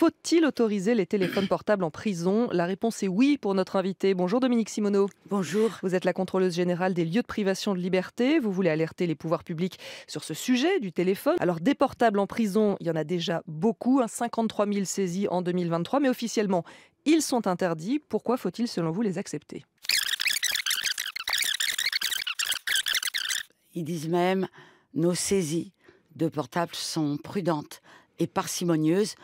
faut-il autoriser les téléphones portables en prison? La réponse est oui pour notre invité. Bonjour Dominique Simoneau. Bonjour. Vous êtes la contrôleuse générale des lieux de privation de liberté. Vous voulez alerter les pouvoirs publics sur ce sujet du téléphone. Alors des portables en prison, il y en a déjà beaucoup, 53 000 saisis en 2023, mais officiellement, ils sont interdits. Pourquoi faut-il selon vous les accepter? Ils disent même nos saisies de portables sont prudentes et parcimonieuses,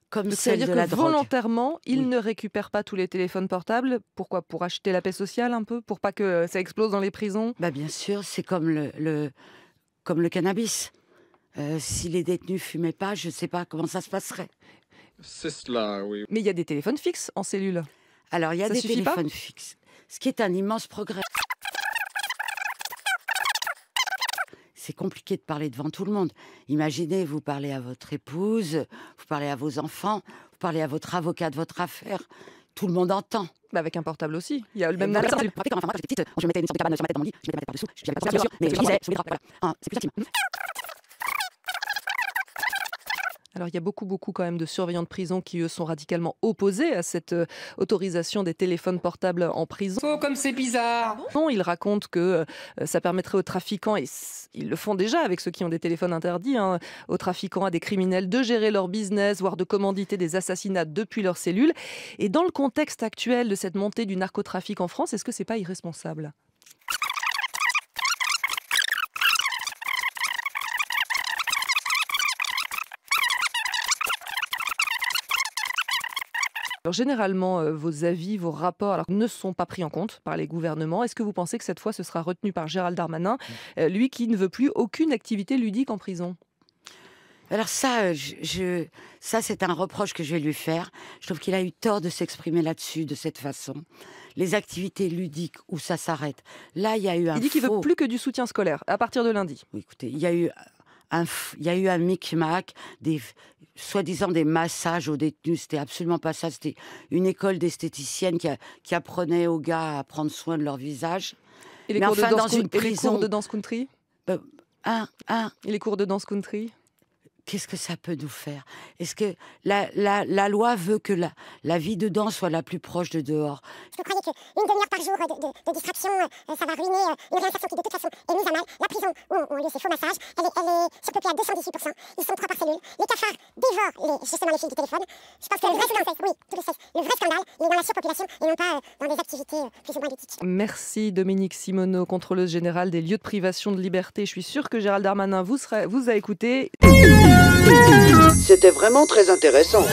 comme Donc, celles de la drogue. Volontairement, ils Oui. ne récupèrent pas tous les téléphones portables. Pourquoi? Pour acheter la paix sociale un peu? Pour pas que ça explose dans les prisons? Bien sûr, c'est comme le cannabis. Si les détenus fumaient pas, je ne sais pas comment ça se passerait. C'est cela, oui. Mais il y a des téléphones fixes en cellule. Alors, il y a Ça des suffit pas téléphones fixes, ce qui est un immense progrès. C'est compliqué de parler devant tout le monde. Imaginez, vous parlez à votre épouse, vous parlez à vos enfants, vous parlez à votre avocat de votre affaire. Tout le monde entend. Avec un portable aussi. Il y a le même Moi, nombre. j'étais petite, je mettais une sorte de cabane sur ma tête dans mon lit, je mettais ma tête par-dessous, je n'avais pas de couverture, mais je lisais sous les draps. Voilà. C'est plus intime. Alors il y a beaucoup quand même de surveillants de prison qui eux sont radicalement opposés à cette autorisation des téléphones portables en prison. Oh, comme c'est bizarre! Non, ils racontent que ça permettrait aux trafiquants, et ils le font déjà avec ceux qui ont des téléphones interdits, aux trafiquants, à des criminels de gérer leur business, voire de commanditer des assassinats depuis leur cellule. Et dans le contexte actuel de cette montée du narcotrafic en France, est-ce que c'est pas irresponsable ? Alors généralement, vos avis, vos rapports ne sont pas pris en compte par les gouvernements. Est-ce que vous pensez que cette fois, ce sera retenu par Gérald Darmanin, lui qui ne veut plus aucune activité ludique en prison? Alors ça, ça c'est un reproche que je vais lui faire. Je trouve qu'il a eu tort de s'exprimer là-dessus de cette façon. Les activités ludiques où ça s'arrête. Là, il y a eu un Il dit qu'il veut plus que du soutien scolaire à partir de lundi. Oui, écoutez, il y a eu un micmac, soi-disant des massages aux détenus. C'était absolument pas ça. C'était une école d'esthéticiennes qui apprenait aux gars à prendre soin de leur visage. Et les Mais cours enfin, de dans danse, une et les prison, cours de danse country? Et les cours de danse country? Qu'est-ce que ça peut nous faire? Est-ce que la loi veut que la vie dedans soit la plus proche de dehors? Est-ce que vous croyez qu'une demi-heure par jour de distraction, ça va ruiner une réinsertion qui de toute façon est mise à mal? La prison où on lieu ces faux massages, elle est surpeuplée à 218%. Ils sont 3 par cellule. Les cafards dévorent justement les fils du téléphone. Je pense que le vrai scandale, il est dans la surpopulation et non pas dans des activités plus ou moins ludiques. Merci Dominique Simoneau, contrôleuse générale des lieux de privation de liberté. Je suis sûre que Gérald Darmanin vous a écouté. C'était vraiment très intéressant.